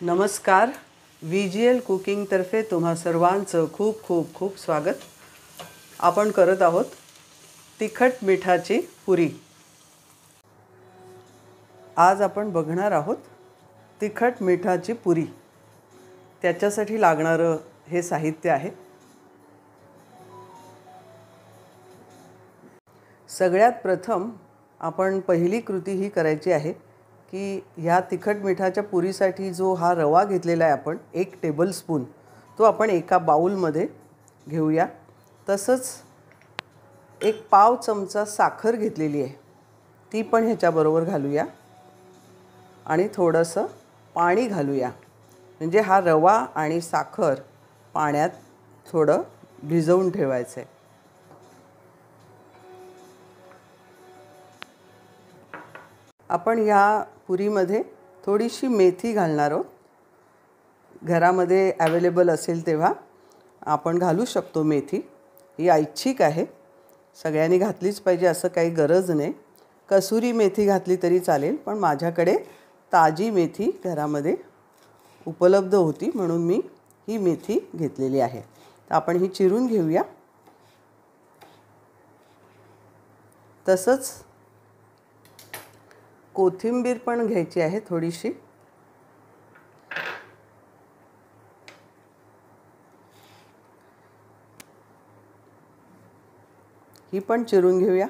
नमस्कार. VGL कुकिंगतर्फे तुम्हा सर्वांचं खूप खूप खूप स्वागत. आपण करत आहोत तिखट मिठाची पुरी. आज आपण बघणार आहोत तिखट मिठाची पुरी. त्याच्यासाठी लागणारं हे साहित्य आहे. सगळ्यात प्रथम आपण पहिली कृती ही करायची आहे की ह्या तिखट मिठाच्या पुरीसाठी जो हा रवा घेतलेला आहे आपण 1 टेबलस्पून, तो आपण एका बाउलमध्ये घेऊया. तसंच एक पाव चमचा साखर घेतलेली आहे, ती पण ह्याच्याबरोबर घालूया आणि थोडंसं पाणी घालूया. म्हणजे हा रवा आणि साखर पाण्यात थोडं भिजवून ठेवायचं आहे. आपण ह्या पुरीमध्ये थोडीशी मेथी घालणार आहोत. घरामध्ये अवेलेबल असेल तेव्हा आपण घालू शकतो मेथी. ही ऐच्छिक आहे, सगळ्यांनी घातलीच पाहिजे असं काही गरज नाही. कसुरी मेथी घातली तरी चालेल, पण माझ्याकडे ताजी मेथी घरामध्ये उपलब्ध होती म्हणून मी ही मेथी घेतलेली आहे. तर आपण ही चिरून घेऊया. तसंच कोथिंबीर पण घ्यायची आहे थोडीशी. ही पण चिरून घेऊया.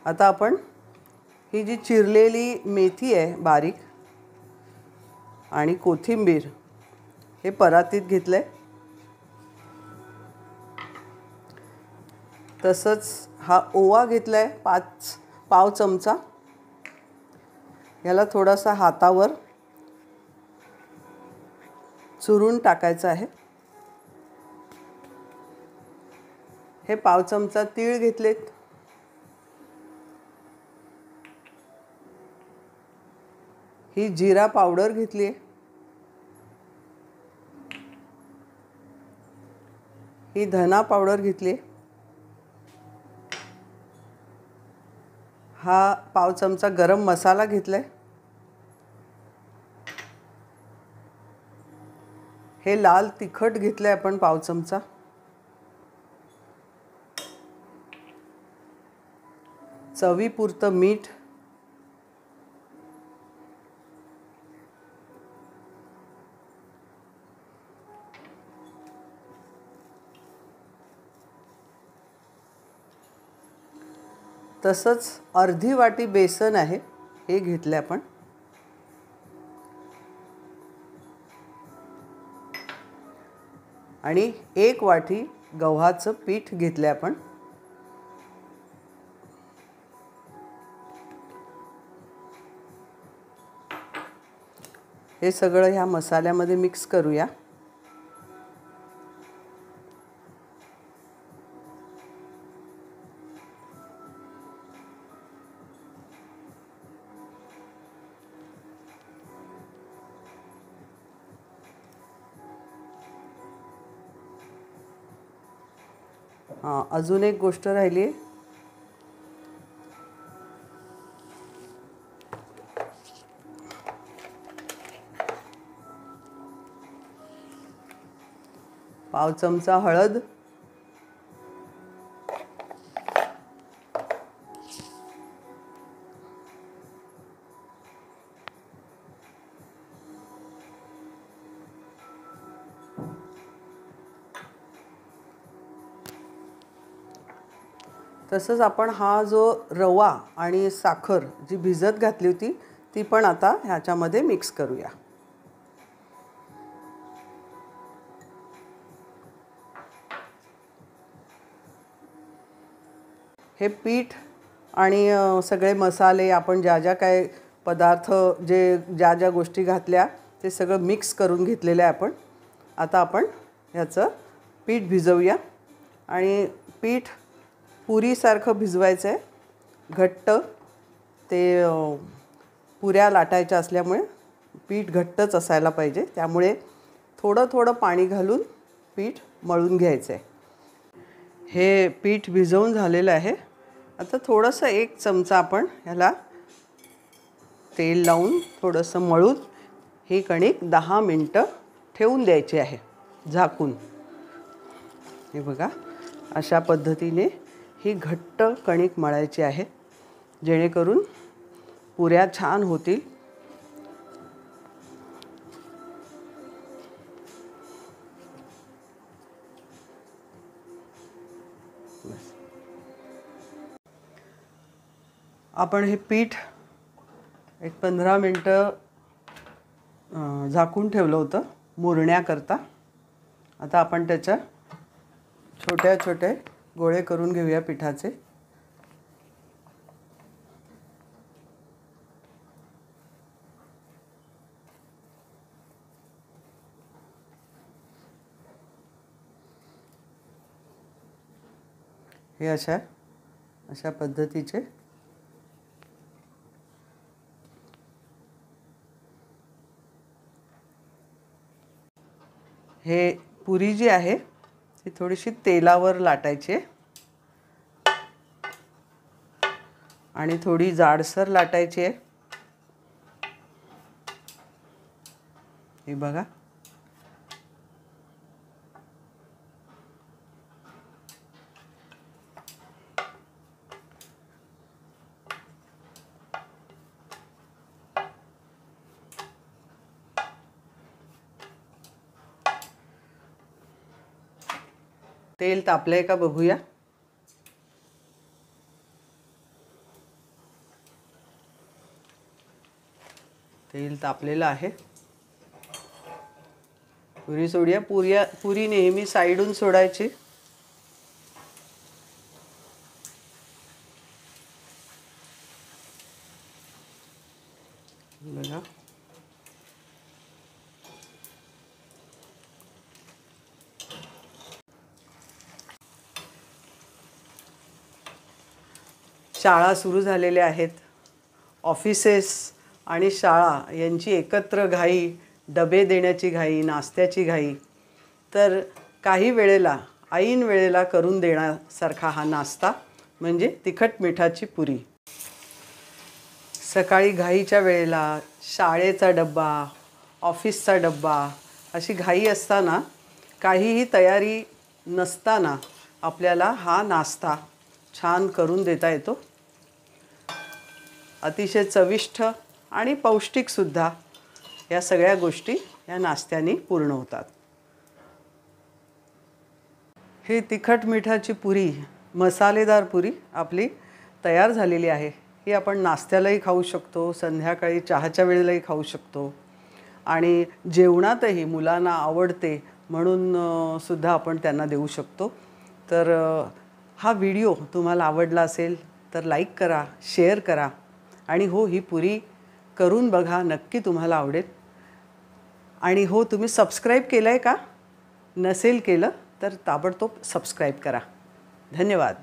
आता आपण ही जी चिरलेली मेथी आहे बारीक आणि कोथिंबीर हे परातीत घेतलं आहे. तसंच हा ओवा घेतला आहे पाव चमचा. याला थोडासा हातावर चुरून टाकायचं आहे. हे पाव चमचा तीळ घेतलेत. ही जिरा पावडर घेतली आहे. ही धना पावडर घेतली आहे. हा पाव चमचा गरम मसाला घेतला आहे. हे लाल तिखट घेतलं आहे आपण पाव चमचा. चवीपुरतं मीठ. तसंच अर्धी वाटी बेसन आहे, हे घेतलं आपण. आणि 1 वाटी गव्हाचं पीठ घेतलं आपण. हे सगळं ह्या मसाल्यामध्ये मिक्स करूया. अजून एक गोष्ट राहिली आहे. पाव चमचा हळद. तसंच आपण हा जो रवा आणि साखर जी भिजत घातली होती ती पण आता ह्याच्यामध्ये मिक्स करूया. हे पीठ आणि सगळे मसाले आपण ज्या ज्या काय पदार्थ ज्या ज्या गोष्टी घातल्या ते सगळं मिक्स करून घेतलेलं आहे आपण. आता आपण ह्याचं पीठ भिजवूया. आणि पीठ पुरीसारखं भिजवायचं आहे, घट्ट. ते पुऱ्या लाटायच्या असल्यामुळे पीठ घट्टच असायला पाहिजे. त्यामुळे थोडं थोडं पाणी घालून पीठ मळून घ्यायचं आहे. हे पीठ भिजवून झालेलं आहे. आता थोडंसं 1 चमचा आपण ह्याला तेल लावून थोडंसं मळून ही कणिक 10 मिनटं ठेवून द्यायची आहे झाकून. हे बघा, अशा पद्धतीने ही घट्ट कणिक मळायची आहे जेणेकरून पुऱ्या छान होतील. आपण हे पीठ एक 15 मिनटं झाकून ठेवलं होतं मुरण्याकरता. आता आपण त्याच्या छोट्या छोटे गोळे करून घेऊया पिठाचे. हे अशा पद्धतीचे हे पुरी जी आहे ती थोडीशी तेलावर लाटायची आणि थोडी जाडसर लाटायची आहे. हे बघा, तेल तापलंय का बघूया. तेल तापलेलं आहे. पुरी सोडूया. पुरी नेहमी साईडून सोडायची. बघा, शाळा सुरू झालेल्या आहेत. ऑफिसेस आणि शाळा यांची एकत्र घाई, डबे देण्याची घाई, नाश्त्याची घाई. तर काही वेळेला ऐन वेळेला करून देण्यासारखा हा नाश्ता म्हणजे तिखट मिठाची पुरी. सकाळी घाईच्या वेळेला शाळेचा डब्बा, ऑफिसचा डब्बा अशी घाई असताना, काहीही तयारी नसताना आपल्याला हा नाश्ता छान करून देता येतो. अतिशय चविष्ट आणि पौष्टिकसुद्धा या सगळ्या गोष्टी या नाश्त्याने पूर्ण होतात. ही तिखट मिठाची पुरी, मसालेदार पुरी आपली तयार झालेली आहे. ही आपण नाश्त्यालाही खाऊ शकतो, संध्याकाळी चहाच्या वेळेलाही खाऊ शकतो आणि जेवणातही मुलांना आवडते म्हणून सुद्धा आपण त्यांना देऊ शकतो. तर हा व्हिडिओ तुम्हाला आवडला असेल तर लाईक करा, शेअर करा आणि हो, ही पुरी करून बघा, नक्की तुम्हाला आवडेल. आणि हो, तुम्ही सबस्क्राईब केलं आहे का? नसेल केलं तर ताबडतोब सबस्क्राईब करा. धन्यवाद.